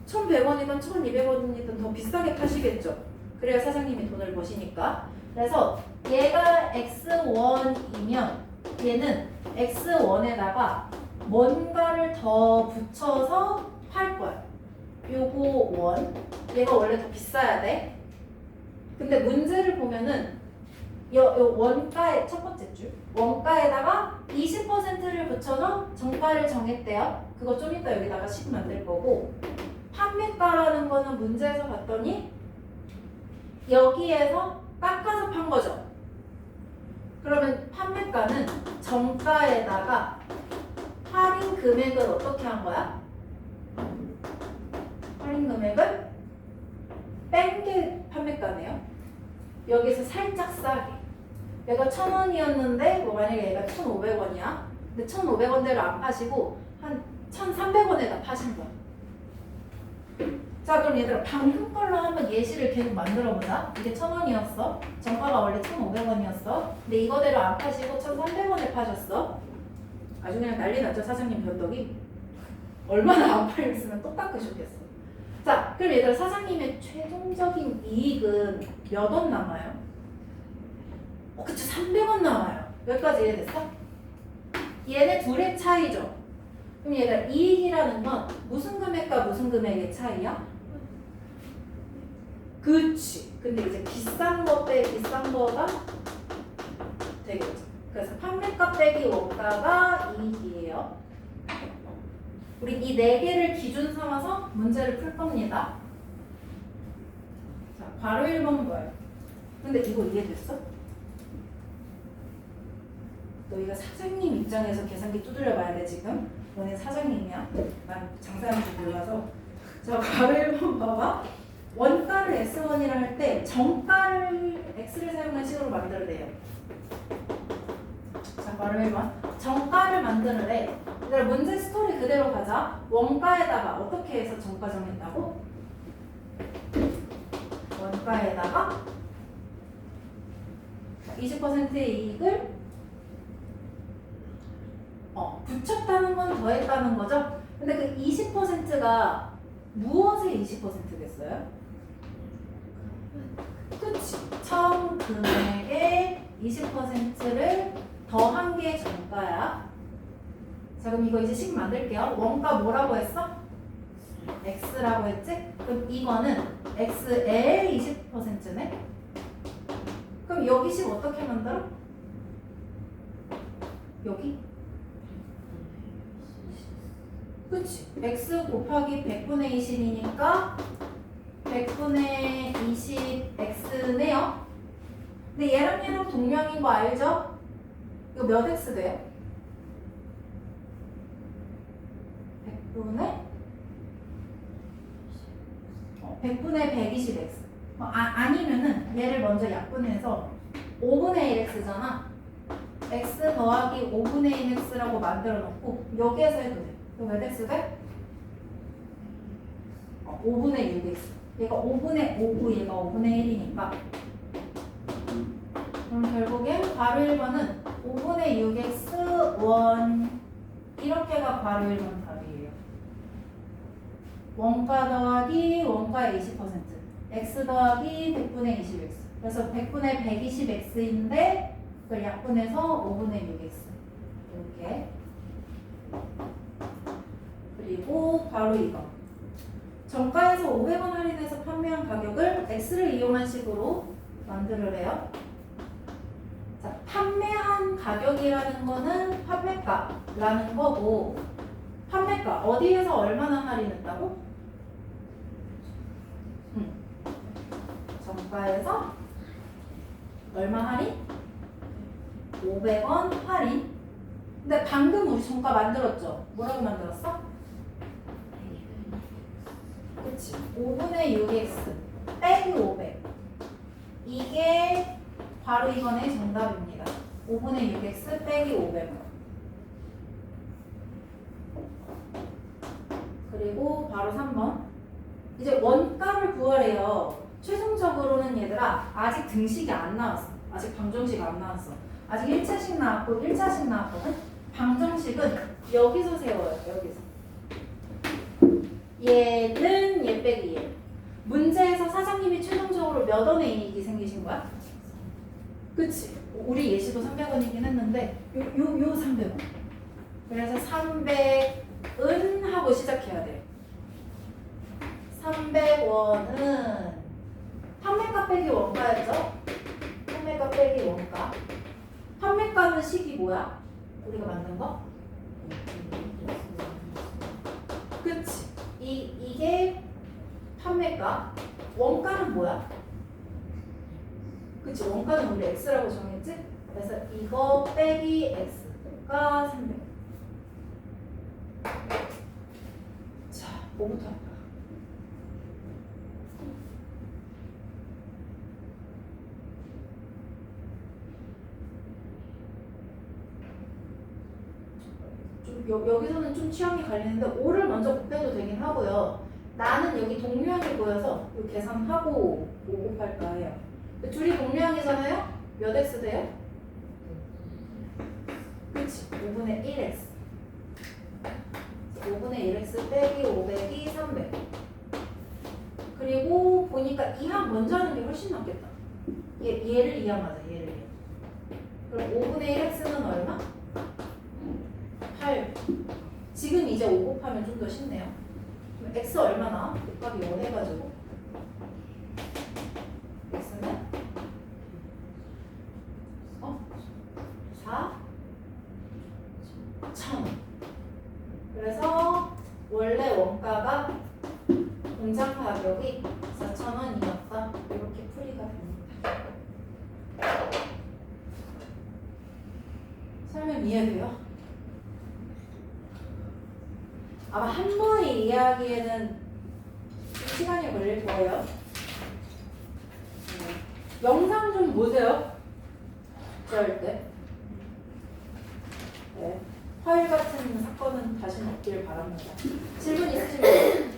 1,100원이든 1,200원이든 더 비싸게 파시겠죠. 그래야 사장님이 돈을 버시니까. 그래서 얘가 X1이면 얘는 X1에다가 뭔가를 더 붙여서 팔 거야. 요거 원. 얘가 원래 더 비싸야 돼. 근데 문제를 보면은 요 원가의 첫 번째 줄. 원가에다가 20%를 붙여서 정가를 정했대요. 그거 좀 이따 여기다가 식 만들 거고, 판매가라는 거는 문제에서 봤더니 여기에서 깎아서 판 거죠. 그러면 판매가는 정가에다가 할인 금액을 어떻게 한 거야? 할인 금액을 뺀 게 판매가네요. 여기서 살짝 싸게. 얘가 1,000원이었는데 뭐 만약에 얘가 1,500원이야. 근데 1,500원대로 안 파시고 한 1,300원에다 파신 거야. 자, 그럼 얘들아, 방금 걸로 한번 예시를 계속 만들어 보자. 이게 1,000원이었어. 정가가 원래 1,500원이었어. 근데 이거대로 안 파시고 1,300원에 파셨어. 아주 그냥 난리 났죠, 사장님 변덕이. 얼마나 안 팔렸으면 또 깎으셨겠어. 자, 그럼 얘들아, 사장님의 최종적인 이익은 몇 원 남아요? 그쵸, 300원 남아요. 여기까지 이해됐어? 얘네 둘의 차이죠. 그럼 얘들아, 이익이라는 건 무슨 금액과 무슨 금액의 차이야? 그치. 근데 이제 비싼 거 빼기 비싼 거가 되겠죠. 그래서 판매가 빼기 원가가 이익이에요. 우리 이 네 개를 기준 삼아서 문제를 풀 겁니다. 자, 바로 1번 뭐예요? 근데 이거 이해됐어? 너희가 사장님 입장에서 계산기 두드려 봐야 돼, 지금. 너네 사장님이야. 난 장사하는 줄 몰라서. 자, 바로 1번 봐봐. 원가를 S1이라 할 때 정가를 X를 사용한 식으로 만들어내요. 자, 바로 1번. 정가를 만드는데, 얘들아, 문제 스토리 그대로 가자. 원가에다가 어떻게 해서 정가 정했다고? 원가에다가 20%의 이익을 붙였다는 건 더했다는 거죠? 근데 그 20%가 무엇의 20%겠어요? 그치. 처음 금액의 20%를 더한 게 정가야. 자, 그럼 이거 이제 식 만들게요. 원가 뭐라고 했어? X라고 했지? 그럼 이거는 X의 20%네? 그럼 여기 식 어떻게 만들어? 여기? 그치. X 곱하기 100분의 20이니까 100분의 20X네요. 근데 얘랑 동량인 거 알죠? 이거 몇 X 돼요? 100분의 120X. 아니면은 얘를 먼저 약분해서 5분의 1X잖아. X 더하기 5분의 1X라고 만들어 놓고 여기에서 해도 돼. 그럼 몇 X 돼? 5분의 6X. 얘가 5분의 5고 얘가 5분의 1이니까. 그럼 결국엔 바로 1번은 5분의 6X 1이 이렇게가 괄호 1번 답이에요. 원가 더하기 원가의 20%, x 더하기 100분의 20x. 그래서 100분의 120x인데 그걸 약분해서 5분의 6x. 이렇게. 그리고 바로 이거. 정가에서 500원 할인해서 판매한 가격을 x를 이용한 식으로 만들으래요. 자, 판매한 가격이라는 거는 판매가라는 거고, 판매가 어디에서 얼마나 할인했다고? 정가에서 얼마 할인? 500원 할인. 근데 방금 우리 정가 만들었죠? 뭐라고 만들었어? 그치. 5분의 6x 빼기 500. 이게 바로 이번에 정답입니다. 5분의 6x 빼기 500원. 그리고 바로 3번. 이제 원가를 구하래요. 최종적으로는 얘들아 아직 등식이 안 나왔어. 아직 방정식 안 나왔어. 아직 1차식 나왔고 1차식 나왔거든. 방정식은 여기서 세워요. 여기서. 얘는 얘 빼기 얘. 문제에서 사장님이 최종적으로 몇 원의 이익이 생기신 거야? 그치? 우리 예시도 300원이긴 했는데 요 300원. 그래서 300은 하고 시작해야 돼. 300원은 판매가 빼기 원가였죠? 판매가 빼기 원가. 판매가는 식이 뭐야? 우리가 만든 거? 그치? 이게 판매가. 원가는 뭐야? 그치? 원가는 우리 x라고 정했지? 그래서 이거 빼기 x가 300. 자, 뭐부터 할까? 여기서는 좀 취향이 갈리는데 5를 먼저 곱해도 되긴 하고요. 나는 여기 동류항이 보여서 이 계산하고 5 곱할까 해요. 둘이 동류항이잖아요? 몇 x 돼요? 그치? 5분의 1x. 5분의 1x 빼기 500이 300. 그리고 보니까 2항 먼저 하는 게 훨씬 낫겠다. 얘를 2항 하자. 얘를 2항. 그럼 5분의 1x는 얼마? 8. 지금 이제 5 곱하면 좀 더 쉽네요. 그럼 x 얼마나? 곱하기 5 해가지고 x는 4 1000. 그래서 원래 원가가 공장 가격이 4,000원이었다. 이렇게 풀이가 됩니다. 설명 이해돼요? 아마 한 번의 이야기에는 시간이 걸릴 거예요. 영상 좀 보세요. 그럴 때. 네. 화요일 같은 사건은 다시는 없길 바랍니다. 질문 있으시면.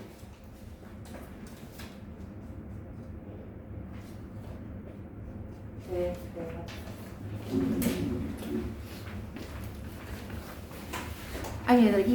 네. 아니, 얘들